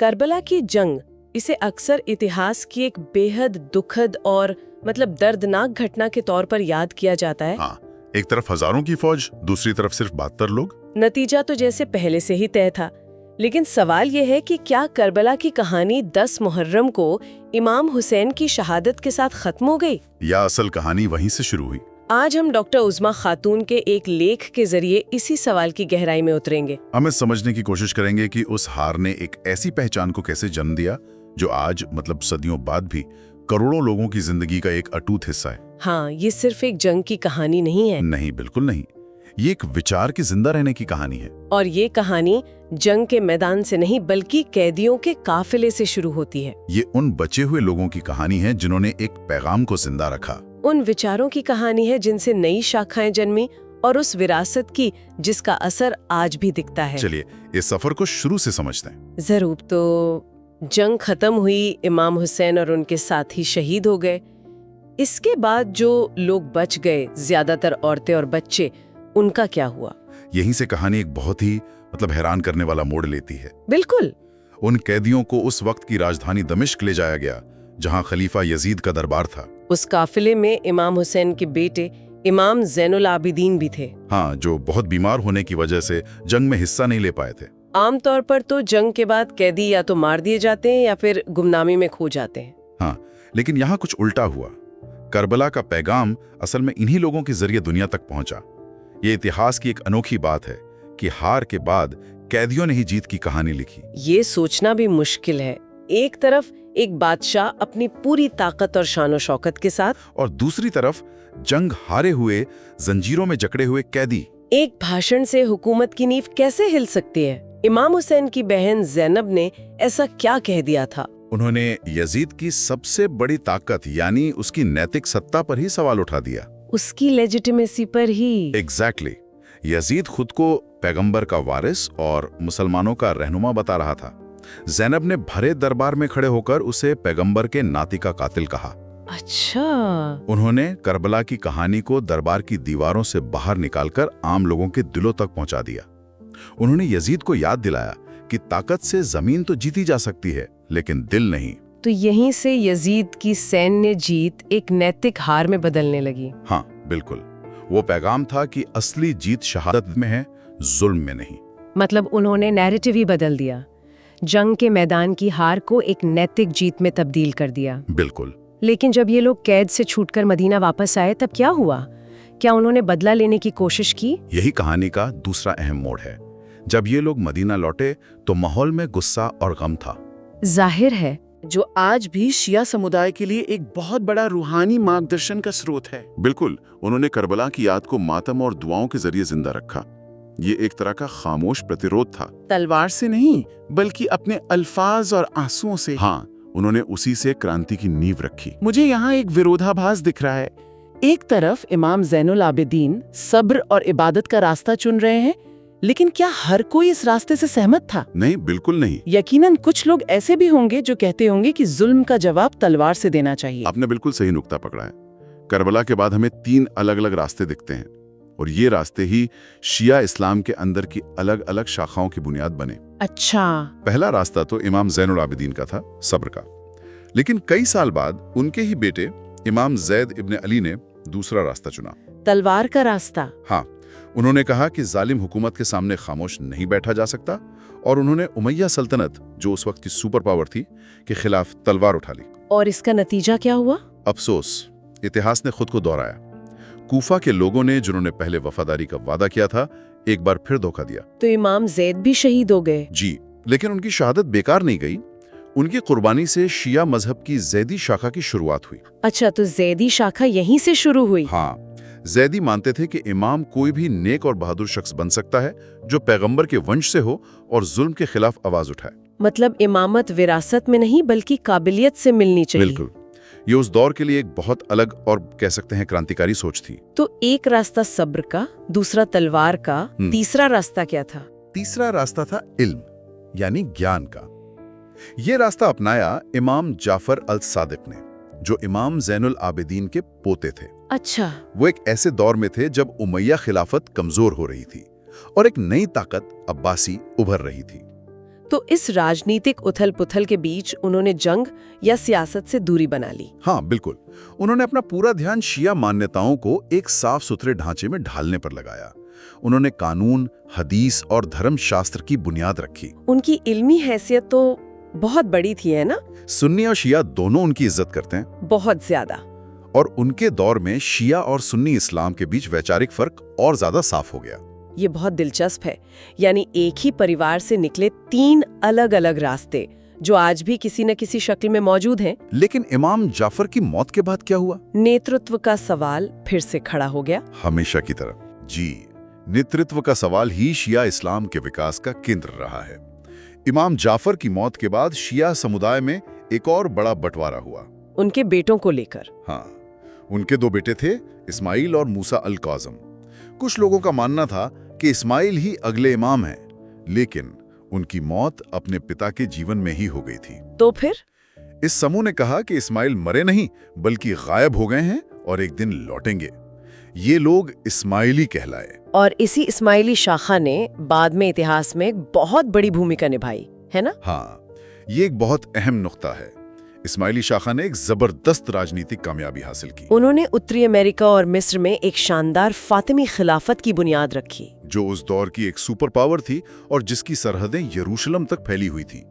Karbala की जंग, इसे अक्सर इतिहास की एक बेहद दुखद और दर्दनाक घटना के तौर पर याद किया जाता है। हाँ, एक तरफ हजारों की फौज, दूसरी तरफ सिर्फ 72 लोग। नतीजा तो जैसे पहले से ही तय था, लेकिन सवाल यह है कि क्या करबला की कहानी 10 मुहर्रम को इमाम हुसैन की शहादत के साथ खत्म हो गई, या असल कहानी वहीं से शुरू हुई? आज हम डॉक्टर उज़्मा खातून के एक लेख के जरिए इसी सवाल की गहराई में उतरेंगे। हम इस समझने की कोशिश करेंगे कि उस हार ने एक ऐसी पहचान को कैसे जन्म दिया जो आज सदियों बाद भी करोड़ों लोगों की जिंदगी का एक अटूट हिस्सा है। हाँ, ये सिर्फ एक जंग की कहानी नहीं है। नहीं, बिल्कुल नहीं। ये एक विचार के जिंदा रहने की कहानी है। और ये कहानी जंग के मैदान से नहीं बल्कि कैदियों के काफिले से शुरू होती है। ये उन बचे हुए लोगों की कहानी है जिन्होंने एक पैगाम को जिंदा रखा। उन विचारों की कहानी है जिनसे नई शाखाएं जन्मी और उस विरासत की जिसका असर आज भी दिखता है। चलिए इस सफर को शुरू से समझते हैं। जरूर। तो जंग खत्म हुई, इमाम हुसैन और उनके साथी शहीद हो गए। इसके बाद जो लोग बच गए, ज्यादातर औरतें और बच्चे, उनका क्या हुआ? यहीं से कहानी एक बहुत ही हैरान करने वाला मोड़ लेती है। बिल्कुल। उन कैदियों को उस वक्त की राजधानी दमिश्क ले जाया गया जहां खलीफा यजीद का दरबार था। उस काफिले में इमाम हुसैन के बेटे इमाम ज़ैनुल आबिदीन भी थे। हाँ, जो बहुत बीमार होने की वजह से जंग में हिस्सा नहीं ले पाए थे। आमतौर पर तो जंग के बाद कैदी या तो मार दिए जाते हैं या फिर गुमनामी में खो जाते हैं। हाँ, लेकिन यहाँ कुछ उल्टा हुआ। करबला का पैगाम असल में इन्हीं लोगों के जरिए दुनिया तक पहुंचा। ये इतिहास की एक अनोखी बात है कि हार के बाद कैदियों ने ही जीत की कहानी लिखी। ये सोचना भी मुश्किल है। एक तरफ एक बादशाह अपनी पूरी ताकत और शान और शौकत के साथ, और दूसरी तरफ जंग हारे हुए, जंजीरों में जकड़े हुए कैदी। एक भाषण से हुकूमत की नींव कैसे हिल सकती है? इमाम हुसैन की बहन ज़ैनब ने ऐसा क्या कह दिया था? उन्होंने यजीद की सबसे बड़ी ताकत यानी उसकी नैतिक सत्ता पर ही सवाल उठा दिया। उसकी लेजिटिमेसी पर ही। एग्जैक्टली। यजीद खुद को पैगंबर का वारिस और मुसलमानों का रहनुमा बता रहा था। ज़ैनब ने भरे दरबार में खड़े होकर उसे पैगंबर के नाती का कातिल कहा। अच्छा। उन्होंने करबला की कहानी को दरबार की दीवारों से बाहर निकालकर आम लोगों के दिलों तक पहुंचा दिया। उन्होंने यजीद को याद दिलाया कि ताकत से जमीन तो जीती जा सकती है, लेकिन दिल नहीं। तो यहीं से यजीद की सैन्य जीत एक नैतिक हार में बदलने लगी। हाँ, बिल्कुल। वो पैगाम था कि असली जीत शहादत में है, जुल्म में नहीं। उन्होंने नैरेटिव ही बदल दिया। जंग के मैदान की हार को एक नैतिक जीत में तब्दील कर दिया। बिल्कुल। लेकिन जब ये लोग कैद से छूटकर मदीना वापस आए तब क्या हुआ? क्या उन्होंने बदला लेने की कोशिश की? यही कहानी का दूसरा अहम मोड़ है। जब ये लोग मदीना लौटे तो माहौल में गुस्सा और गम था। जाहिर है, जो आज भी शिया समुदाय के लिए एक बहुत बड़ा रूहानी मार्गदर्शन का स्रोत है। बिल्कुल। उन्होंने करबला की याद को मातम और दुआओं के जरिए जिंदा रखा। ये एक तरह का खामोश प्रतिरोध था। तलवार से नहीं, बल्कि अपने अल्फाज और आंसुओं से। हाँ, उन्होंने उसी से क्रांति की नींव रखी। मुझे यहाँ एक विरोधाभास दिख रहा है। एक तरफ इमाम ज़ैनुल आबिदीन सब्र और इबादत का रास्ता चुन रहे हैं, लेकिन क्या हर कोई इस रास्ते से सहमत था? नहीं, बिल्कुल नहीं। यकीनन कुछ लोग ऐसे भी होंगे जो कहते होंगे कि जुल्म का जवाब तलवार से देना चाहिए। आपने बिल्कुल सही नुक्ता पकड़ा है। करबला के बाद हमें 3 अलग अलग रास्ते दिखते हैं, और ये रास्ते ही शिया इस्लाम के अंदर की अलग अलग शाखाओं की बुनियाद बने। अच्छा। पहला रास्ता तो इमाम ज़ैनुल आबिदीन का था, सब्र का। लेकिन कई साल बाद उनके ही बेटे इमाम ज़ैद इब्न अली ने दूसरा रास्ता चुना, तलवार का रास्ता। हाँ, उन्होंने कहा कि जालिम हुकूमत के सामने खामोश नहीं बैठा जा सकता, और उन्होंने उमैया सल्तनत, जो उस वक्त की सुपर पावर थी, के खिलाफ तलवार उठा ली। और इसका नतीजा क्या हुआ? अफसोस, इतिहास ने खुद को दोहराया। कूफा के लोगों ने, जिन्होंने पहले वफादारी का वादा किया था, एक बार फिर धोखा दिया। तो इमाम ज़ैद भी शहीद हो गए। जी, लेकिन उनकी शहादत बेकार नहीं गई। उनकी कुर्बानी से शिया मजहब की ज़ैदी शाखा की शुरुआत हुई। अच्छा, तो ज़ैदी शाखा यहीं से शुरू हुई? हाँ, ज़ैदी मानते थे कि इमाम कोई भी नेक और बहादुर शख्स बन सकता है जो पैगंबर के वंश से हो और जुल्म के खिलाफ आवाज उठाए। इमामत विरासत में नहीं बल्कि काबिलियत से मिलनी चाहिए। बिल्कुल। ये उस दौर के लिए एक बहुत अलग और कह सकते हैं क्रांतिकारी सोच थी। तो एक रास्ता सब्र का, दूसरा तलवार का, तीसरा रास्ता क्या था? तीसरा रास्ता था इल्म यानी ज्ञान का। ये रास्ता अपनाया इमाम जाफर अल सादिक ने, जो इमाम ज़ैनुल आबिदीन के पोते थे। अच्छा। वो एक ऐसे दौर में थे जब उमैया खिलाफत कमजोर हो रही थी और एक नई ताकत अब्बासी उभर रही थी। तो इस राजनीतिक उथल-पुथल के बीच उन्होंने जंग या सियासत से दूरी बना ली। हाँ बिल्कुल, उन्होंने अपना पूरा ध्यान शिया मान्यताओं को एक साफ सुथरे ढांचे में ढालने पर लगाया। उन्होंने कानून, हदीस और धर्मशास्त्र की बुनियाद रखी। उनकी इल्मी हैसियत तो बहुत बड़ी थी, है ना? सुन्नी और शिया दोनों उनकी इज्जत करते हैं। बहुत ज्यादा। और उनके दौर में शिया और सुन्नी इस्लाम के बीच वैचारिक फर्क और ज्यादा साफ हो गया। ये बहुत दिलचस्प है, यानी एक ही परिवार से निकले 3 अलग-अलग रास्ते जो आज भी किसी न किसी शक्ल में मौजूद हैं। लेकिन इमाम जाफर की मौत के बाद क्या हुआ? नेतृत्व का सवाल फिर से खड़ा हो गया। हमेशा की तरह। जी, नेतृत्व का सवाल ही शिया इस्लाम के विकास का केंद्र रहा है। इमाम जाफर की मौत के बाद शिया समुदाय में एक और बड़ा बंटवारा हुआ। उनके बेटों को लेकर। हाँ, उनके 2 बेटे थे, इस्माइल और मूसा अल काज़म। कुछ लोगों का मानना था कि इस्माइल ही अगले इमाम हैं, लेकिन उनकी मौत अपने पिता के जीवन में ही हो गई थी। तो फिर इस समूह ने कहा कि इस्माइल मरे नहीं बल्कि गायब हो गए हैं और एक दिन लौटेंगे। ये लोग इस्माइली कहलाए। और इसी इस्माइली शाखा ने बाद में इतिहास में एक बहुत बड़ी भूमिका निभाई, है ना? हाँ, ये एक बहुत अहम नुक्ता है। इस्माइली शाखा ने एक जबरदस्त राजनीतिक कामयाबी हासिल की। उन्होंने उत्तरी अमेरिका और मिस्र में एक शानदार फातिमी खिलाफत की बुनियाद रखी, जो उस दौर की एक सुपर पावर थी और जिसकी सरहदें यरूशलेम तक फैली हुई थी।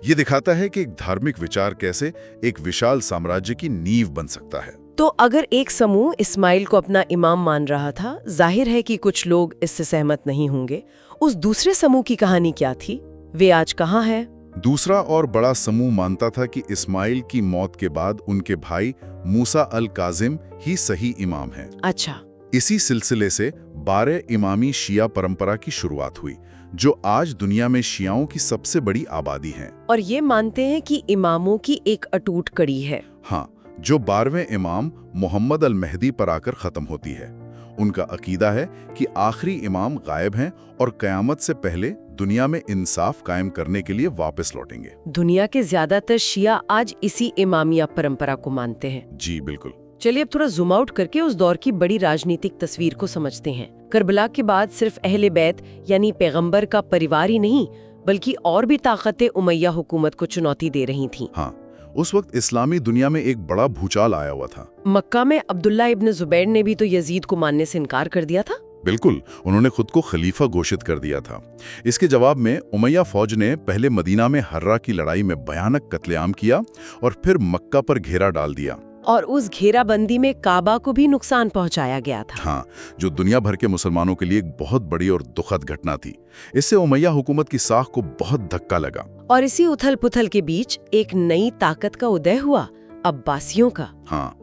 ये दिखाता है कि एक धार्मिक विचार कैसे एक विशाल साम्राज्य की नींव बन सकता है। तो अगर एक समूह इस्माइल को अपना इमाम मान रहा था, जाहिर है कि कुछ लोग इससे सहमत नहीं होंगे। उस दूसरे समूह की कहानी क्या थी? वे आज कहाँ है? दूसरा और बड़ा समूह मानता था कि इस्माइल की मौत के बाद उनके भाई मूसा अल काजिम ही सही इमाम हैं। अच्छा। इसी सिलसिले से 12 इमामी शिया परंपरा की शुरुआत हुई, जो आज दुनिया में शियाओं की सबसे बड़ी आबादी है। और ये मानते हैं कि इमामों की एक अटूट कड़ी है। हाँ, जो 12वें इमाम मोहम्मद अल मेहदी पर आकर खत्म होती है। उनका अकीदा है कि आखिरी इमाम गायब हैं और कयामत से पहले दुनिया में इंसाफ कायम करने के लिए वापस लौटेंगे। दुनिया के ज्यादातर शिया आज इसी इमामिया परंपरा को मानते हैं। जी बिल्कुल। चलिए अब थोड़ा जूम आउट करके उस दौर की बड़ी राजनीतिक तस्वीर को समझते हैं। करबला के बाद सिर्फ अहले बैत यानी पैगंबर का परिवार ही नहीं, बल्कि और भी ताकतें उमैया हुकूमत को चुनौती दे रही थीं। हाँ, उस वक्त इस्लामी दुनिया में एक बड़ा भूचाल आया हुआ था। मक्का में अब्दुल्ला इब्न जुबैर ने भी तो यजीद को मानने से इनकार कर दिया था। बिल्कुल, उन्होंने खुद को खलीफा घोषित कर दिया था। इसके जवाब में उमैया फौज ने पहले मदीना में हर्रा की लड़ाई में भयानक कत्लेआम किया और फिर मक्का पर घेरा डाल दिया। और उस घेराबंदी में काबा को भी नुकसान पहुंचाया गया था। हाँ, जो दुनिया भर के मुसलमानों के लिए एक बहुत बड़ी और दुखद घटना थी। इससे उमैया हुकूमत की साख को बहुत धक्का लगा। और इसी उथल पुथल के बीच एक नई ताकत का उदय हुआ, अब्बासियों का। हाँ,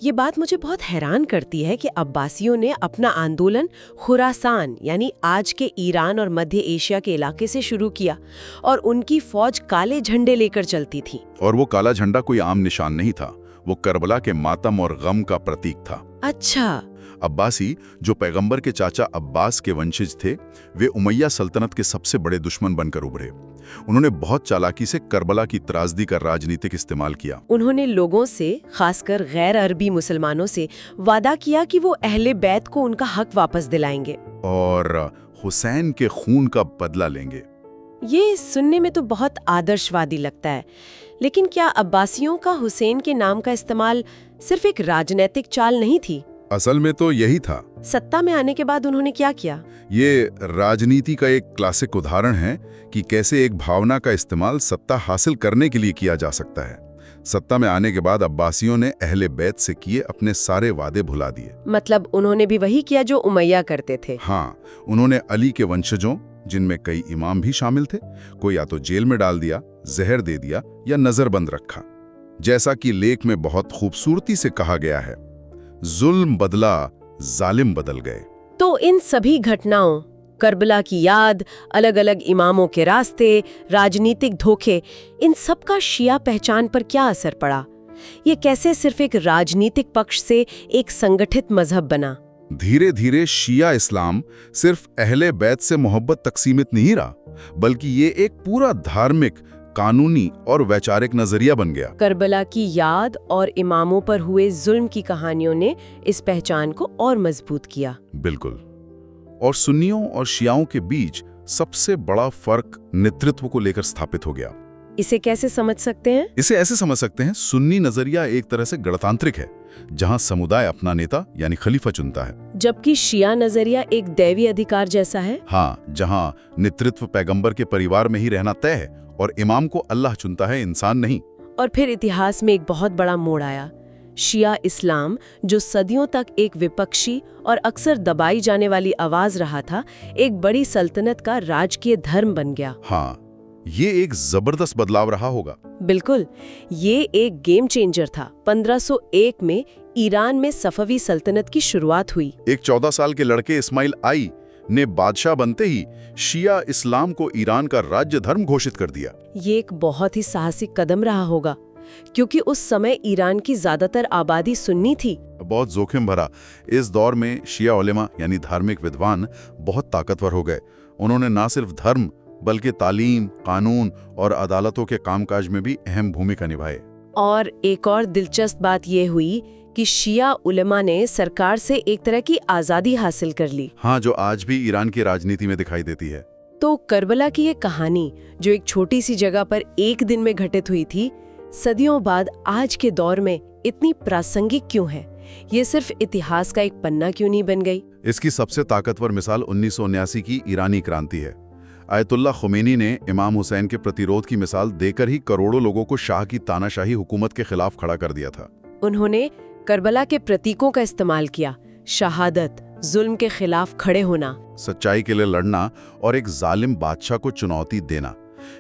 ये बात मुझे बहुत हैरान करती है कि अब्बासियों ने अपना आंदोलन खुरासान यानी आज के ईरान और मध्य एशिया के इलाके से शुरू किया और उनकी फौज काले झंडे लेकर चलती थी। और वो काला झंडा कोई आम निशान नहीं था, वो करबला के मातम और गम का प्रतीक था। अच्छा। अब्बासी, जो पैगंबर के चाचा अब्बास के वंशज थे, वे उमैया सल्तनत के सबसे बड़े दुश्मन बनकर उभरे। उन्होंने बहुत चालाकी से करबला की त्रासदी का राजनीतिक इस्तेमाल किया। उन्होंने लोगों से, खासकर गैर अरबी मुसलमानों से वादा किया कि वो अहले बैत को उनका हक वापस दिलाएंगे और हुसैन के खून का बदला लेंगे। ये सुनने में तो बहुत आदर्शवादी लगता है, लेकिन क्या अब्बासियों का हुसैन के नाम का इस्तेमाल सिर्फ एक राजनीतिक चाल नहीं थी? असल में तो यही था। सत्ता में आने के बाद उन्होंने क्या किया? ये राजनीति का एक क्लासिक उदाहरण है कि कैसे एक भावना का इस्तेमाल सत्ता हासिल करने के लिए किया जा सकता है। सत्ता में आने के बाद अब्बासियों ने अहले बैत से किए अपने सारे वादे भुला दिए। मतलब उन्होंने भी वही किया जो उमैया करते थे। हाँ, उन्होंने अली के वंशजों, जिनमें कई इमाम भी शामिल थे, को या तो जेल में डाल दिया, जहर दे दिया या नजरबंद रखा। जैसा कि लेख में बहुत खूबसूरती से कहा गया है, जुल्म बदला, जालिम बदल गए। तो इन सभी घटनाओं, करबला की याद, अलग अलग इमामों के रास्ते, राजनीतिक धोखे, इन सब का शिया पहचान पर क्या असर पड़ा? ये कैसे सिर्फ एक राजनीतिक पक्ष से एक संगठित मजहब बना? धीरे धीरे शिया इस्लाम सिर्फ अहले बैत से मोहब्बत तक सीमित नहीं रहा, बल्कि ये एक पूरा धार्मिक, कानूनी और वैचारिक नजरिया बन गया। करबला की याद और इमामों पर हुए जुल्म की कहानियों ने इस पहचान को और मजबूत किया। बिल्कुल। और सुन्नियों और शियाओं के बीच सबसे बड़ा फर्क नेतृत्व को लेकर स्थापित हो गया। इसे कैसे समझ सकते हैं? इसे ऐसे समझ सकते हैं, सुन्नी नजरिया एक तरह से गणतांत्रिक है, जहां समुदाय अपना नेता यानी खलीफा चुनता है, जबकि शिया नजरिया एक दैवी अधिकार जैसा है। हाँ, जहां नेतृत्व पैगंबर के परिवार में ही रहना तय है और इमाम को अल्लाह चुनता है, इंसान नहीं। और फिर इतिहास में एक बहुत बड़ा मोड़ आया। शिया इस्लाम, जो सदियों तक एक विपक्षी और अक्सर दबाई जाने वाली आवाज रहा था, एक बड़ी सल्तनत का राजकीय धर्म बन गया। हाँ, ये एक जबरदस्त बदलाव रहा होगा। बिल्कुल, ये एक गेम चेंजर था। 1501 में ईरान में सफवी सल्तनत की शुरुआत हुई। एक 14 साल के लड़के इस्माइल आई ने बादशाह बनते ही शिया इस्लाम को ईरान का राज्य धर्म घोषित कर दिया। ये एक बहुत ही साहसिक कदम रहा होगा, क्योंकि उस समय ईरान की ज्यादातर आबादी सुन्नी थी। बहुत जोखिम भरा। इस दौर में शिया उलेमा यानी धार्मिक विद्वान बहुत ताकतवर हो गए। उन्होंने न सिर्फ धर्म बल्कि तालीम, कानून और अदालतों के कामकाज में भी अहम भूमिका निभाए। और एक और दिलचस्प बात यह हुई कि शिया उलेमा ने सरकार से एक तरह की आजादी हासिल कर ली। हाँ, जो आज भी ईरान की राजनीति में दिखाई देती है। तो करबला की ये कहानी, जो एक छोटी सी जगह पर एक दिन में घटित हुई थी, सदियों बाद आज के दौर में इतनी प्रासंगिक क्यों है? ये सिर्फ इतिहास का एक पन्ना क्यों नहीं बन गई? इसकी सबसे ताकतवर मिसाल 1979 की ईरानी क्रांति है। आयतुल्लाह खुमैनी ने इमाम हुसैन के प्रतिरोध की मिसाल देकर ही करोड़ों लोगों को शाह की तानाशाही हुकूमत के खिलाफ खड़ा कर दिया था। उन्होंने करबला के प्रतीकों का इस्तेमाल किया, शहादत, जुल्म के खिलाफ खड़े होना, सच्चाई के लिए लड़ना और एक जालिम बादशाह को चुनौती देना।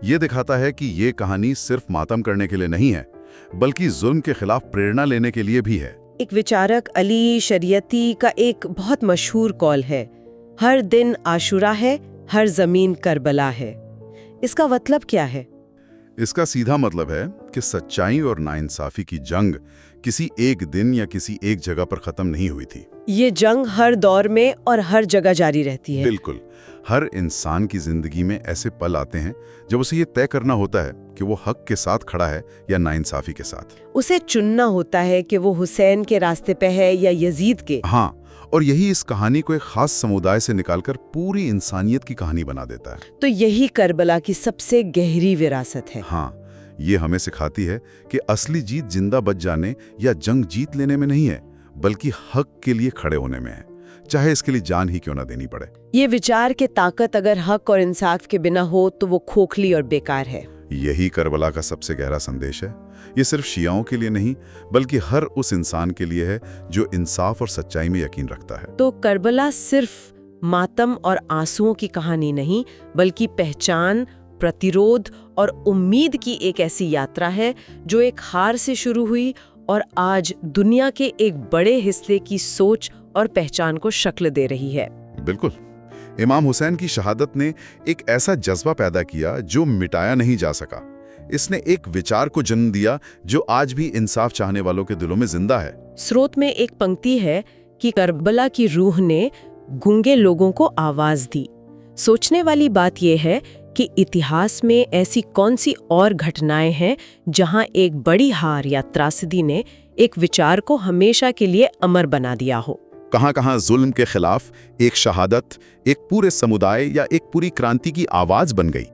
ये दिखाता है कि ये कहानी सिर्फ मातम करने के लिए नहीं है, बल्कि जुल्म के खिलाफ प्रेरणा लेने के लिए भी है। एक विचारक अली शरीयती का एक बहुत मशहूर कॉल है, हर दिन आशुरा है, हर जमीन करबला है। इसका मतलब क्या है? इसका सीधा मतलब है कि सच्चाई और नाइंसाफी की जंग किसी एक दिन या किसी एक जगह पर खत्म नहीं हुई थी। ये जंग हर दौर में और हर जगह जारी रहती है। बिल्कुल, हर इंसान की जिंदगी में ऐसे पल आते हैं जब उसे ये तय करना होता है कि वो हक के साथ खड़ा है या नाइंसाफी के साथ। उसे चुनना होता है कि वो हुसैन के रास्ते पे है या यजीद के। हाँ, और यही इस कहानी को एक खास समुदाय से निकालकर पूरी इंसानियत की कहानी बना देता है। तो यही करबला की सबसे गहरी विरासत है। हाँ, ये हमें सिखाती है कि असली जीत जिंदा बच जाने या जंग जीत लेने में नहीं है, बल्कि हक के लिए खड़े होने में है, चाहे इसके लिए जान ही क्यों ना देनी पड़े। ये विचार के ताकत अगर हक और इंसाफ के बिना हो तो वो खोखली और बेकार है। यही करबला का सबसे गहरा संदेश है। ये सिर्फ शियाओं के लिए नहीं, बल्कि हर उस इंसान के लिए है जो इंसाफ और सच्चाई में यकीन रखता है। तो करबला सिर्फ मातम और आंसुओं की कहानी नहीं, बल्कि पहचान, प्रतिरोध और उम्मीद की एक ऐसी यात्रा है जो एक हार से शुरू हुई और आज दुनिया के एक बड़े हिस्से की सोच और पहचान को शक्ल दे रही है। बिल्कुल, इमाम हुसैन की शहादत ने एक ऐसा जज्बा पैदा किया जो मिटाया नहीं जा सका। इसने एक विचार को जन्म दिया जो आज भी इंसाफ चाहने वालों के दिलों में जिंदा है। स्रोत में एक पंक्ति है कि करबला की रूह ने गूंगे लोगों को आवाज दी। सोचने वाली बात यह है कि इतिहास में ऐसी कौन सी और घटनाएं हैं जहां एक बड़ी हार या त्रासदी ने एक विचार को हमेशा के लिए अमर बना दिया हो। कहां-कहां जुल्म के खिलाफ एक शहादत एक पूरे समुदाय या एक पूरी क्रांति की आवाज बन गई।